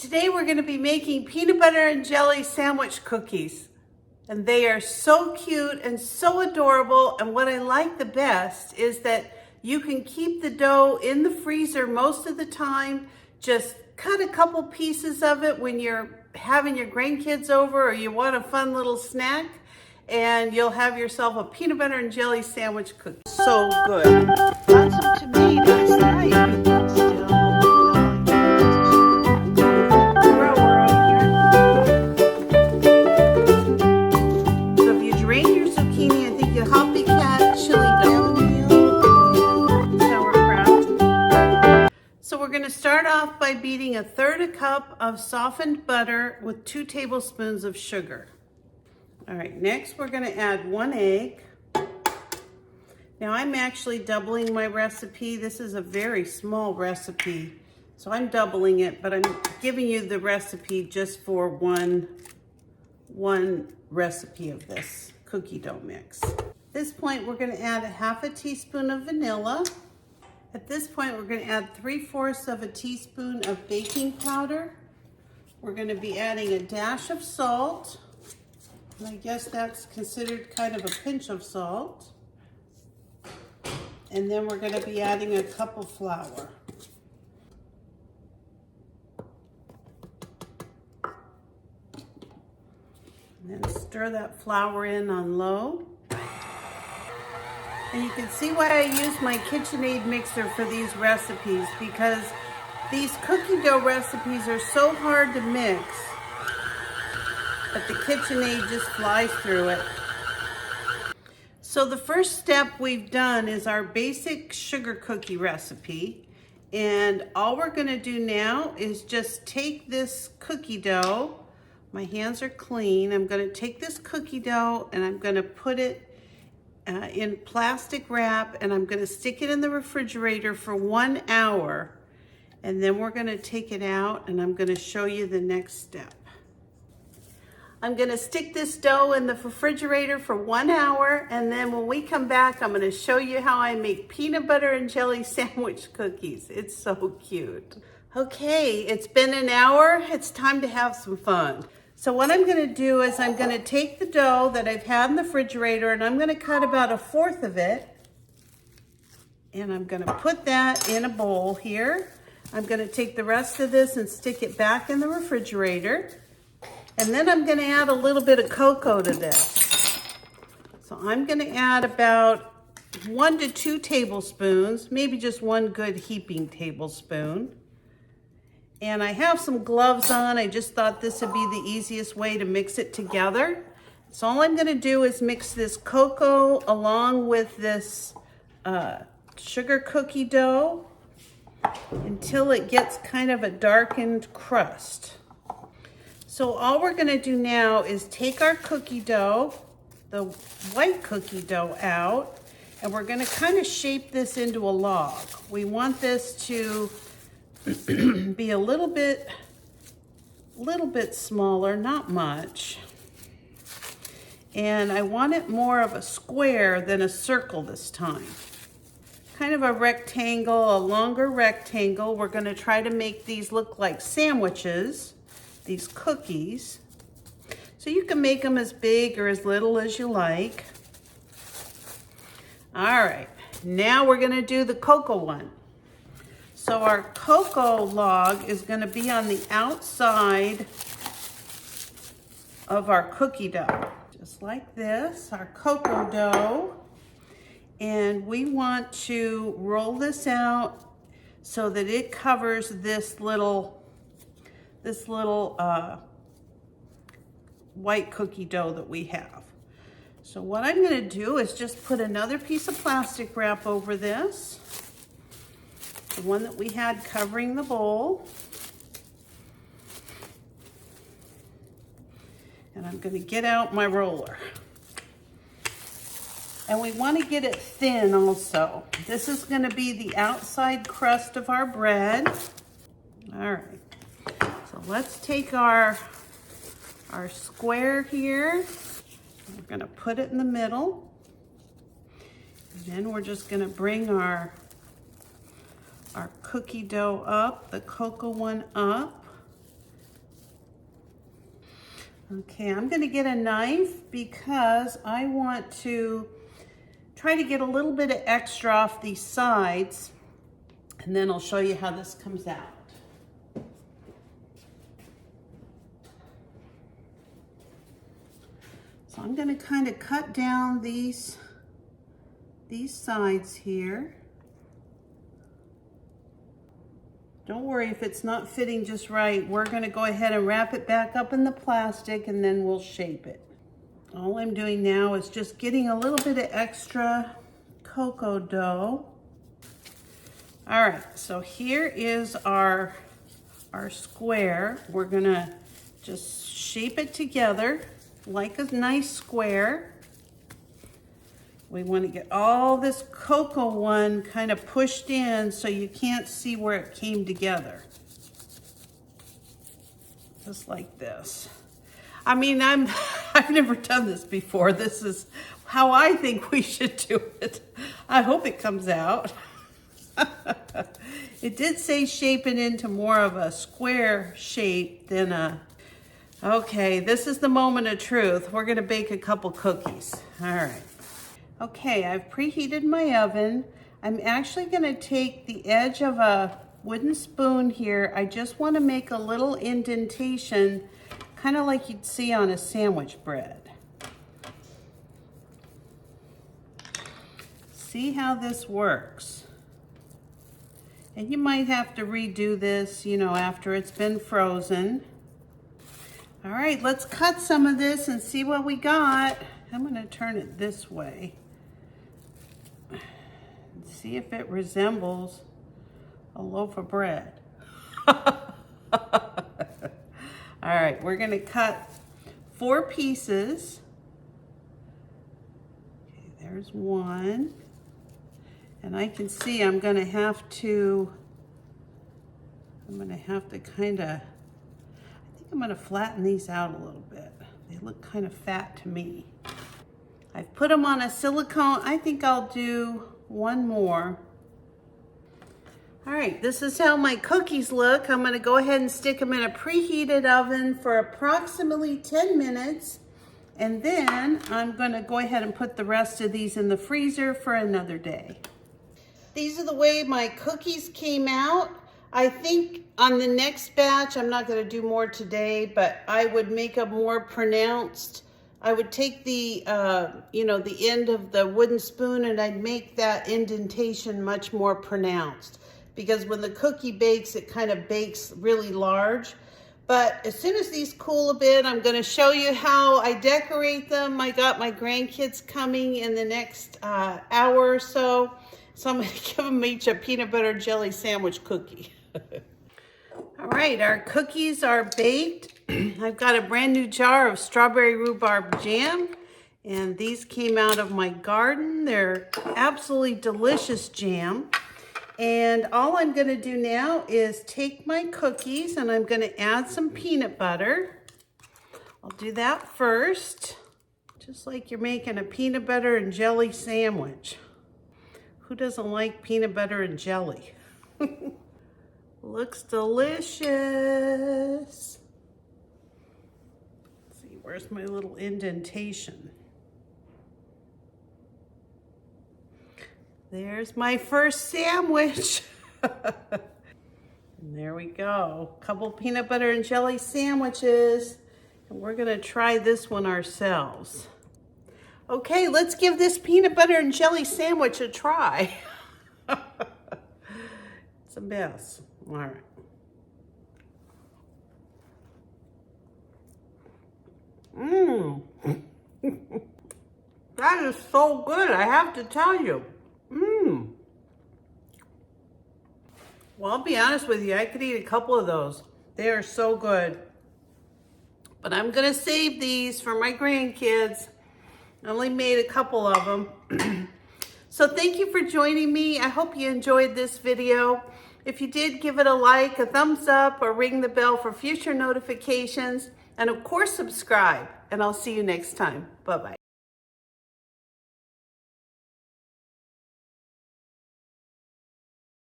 Today we're going to be making peanut butter and jelly sandwich cookies. And they are so cute and so adorable. And what I like the best is that you can keep the dough in the freezer most of the time. Just cut a couple pieces of it when you're having your grandkids over or you want a fun little snack. And you'll have yourself a peanut butter and jelly sandwich cookie. So good. Got some tomatoes. Now you can still. We're going to start off by beating 1/3 cup of softened butter with 2 tablespoons of sugar. All right, next we're going to add 1 egg. Now I'm actually doubling my recipe. This is a very small recipe, so I'm doubling it, but I'm giving you the recipe just for one recipe of this cookie dough mix. At this point, we're going to add 1/2 teaspoon of vanilla. At this point, we're going to add 3/4 of a teaspoon of baking powder. We're going to be adding a dash of salt. And I guess that's considered kind of a pinch of salt. And then we're going to be adding a cup of flour. And then stir that flour in on low. And you can see why I use my KitchenAid mixer for these recipes, because these cookie dough recipes are so hard to mix, but the KitchenAid just flies through it. So the first step we've done is our basic sugar cookie recipe. And all we're gonna do now is just take this cookie dough. My hands are clean. I'm gonna take this cookie dough and I'm gonna put it in plastic wrap, and I'm going to stick it in the refrigerator for 1 hour, and then we're going to take it out and I'm going to show you the next step. I'm going to stick this dough in the refrigerator for 1 hour, and then when we come back, I'm going to show you how I make peanut butter and jelly sandwich cookies. It's so cute. Okay, it's been an hour. It's time to have some fun. So what I'm going to do is I'm going to take the dough that I've had in the refrigerator, and I'm going to cut about 1/4 of it, and I'm going to put that in a bowl here. I'm going to take the rest of this and stick it back in the refrigerator, and then I'm going to add a little bit of cocoa to this. So I'm going to add about 1 to 2 tablespoons, maybe just 1 good heaping tablespoon. And I have some gloves on. I just thought this would be the easiest way to mix it together. So all I'm gonna do is mix this cocoa along with this sugar cookie dough until it gets kind of a darkened crust. So all we're gonna do now is take our cookie dough, the white cookie dough out, and we're gonna kind of shape this into a log. We want this to be a little bit smaller, not much. And I want it more of a square than a circle this time. Kind of a rectangle, a longer rectangle. We're going to try to make these look like sandwiches, these cookies. So you can make them as big or as little as you like. All right, now we're going to do the cocoa one. So our cocoa log is going to be on the outside of our cookie dough. Just like this, our cocoa dough. And we want to roll this out so that it covers this little white cookie dough that we have. So what I'm going to do is just put another piece of plastic wrap over this. The one that we had covering the bowl. And I'm going to get out my roller. And we want to get it thin also. This is going to be the outside crust of our bread. All right. So let's take our square here. We're going to put it in the middle. And then we're just going to bring our cookie dough up, the cocoa one up, Okay, I'm gonna get a knife because I want to try to get a little bit of extra off these sides, and then I'll show you how this comes out. So I'm gonna kind of cut down these sides here. Don't worry if it's not fitting just right. We're gonna go ahead and wrap it back up in the plastic and then we'll shape it. All I'm doing now is just getting a little bit of extra cocoa dough. All right, so here is our square. We're gonna just shape it together like a nice square. We want to get all this cocoa one kind of pushed in so you can't see where it came together. Just like this. I mean, I've never done this before. This is how I think we should do it. I hope it comes out. It did say shape it into more of a square shape than a... Okay, this is the moment of truth. We're gonna bake a couple cookies. All right. Okay, I've preheated my oven. I'm actually gonna take the edge of a wooden spoon here. I just wanna make a little indentation, kind of like you'd see on a sandwich bread. See how this works. And you might have to redo this, you know, after it's been frozen. All right, let's cut some of this and see what we got. I'm gonna turn it this way. See if it resembles a loaf of bread. All right, we're gonna cut 4 pieces. Okay, there's one. And I can see I'm gonna have to kind of, I think I'm gonna flatten these out a little bit. They look kind of fat to me. I've put them on a silicone. I think I'll do one more. All right, this is how my cookies look. I'm gonna go ahead and stick them in a preheated oven for approximately 10 minutes. And then I'm gonna go ahead and put the rest of these in the freezer for another day. These are the way my cookies came out. I think on the next batch, I'm not gonna do more today, but I would make a more pronounced, I would take the, you know, the end of the wooden spoon and I'd make that indentation much more pronounced. Because when the cookie bakes, it kind of bakes really large. But as soon as these cool a bit, I'm gonna show you how I decorate them. I got my grandkids coming in the next hour or so. So I'm gonna give them each a peanut butter jelly sandwich cookie. All right, our cookies are baked. I've got a brand new jar of strawberry rhubarb jam, and these came out of my garden. They're absolutely delicious jam. And all I'm gonna do now is take my cookies and I'm gonna add some peanut butter. I'll do that first, just like you're making a peanut butter and jelly sandwich. Who doesn't like peanut butter and jelly? Looks delicious. Let's see, where's my little indentation? There's my first sandwich. And there we go. Couple peanut butter and jelly sandwiches. And we're gonna try this one ourselves. Okay, let's give this peanut butter and jelly sandwich a try. It's a mess. All right. Mmm. That is so good, I have to tell you. Mmm. Well, I'll be honest with you, I could eat a couple of those. They are so good. But I'm gonna save these for my grandkids. I only made a couple of them. So thank you for joining me. I hope you enjoyed this video. If you did, give it a like, a thumbs up, or ring the bell for future notifications. And of course, subscribe. And I'll see you next time. Bye-bye.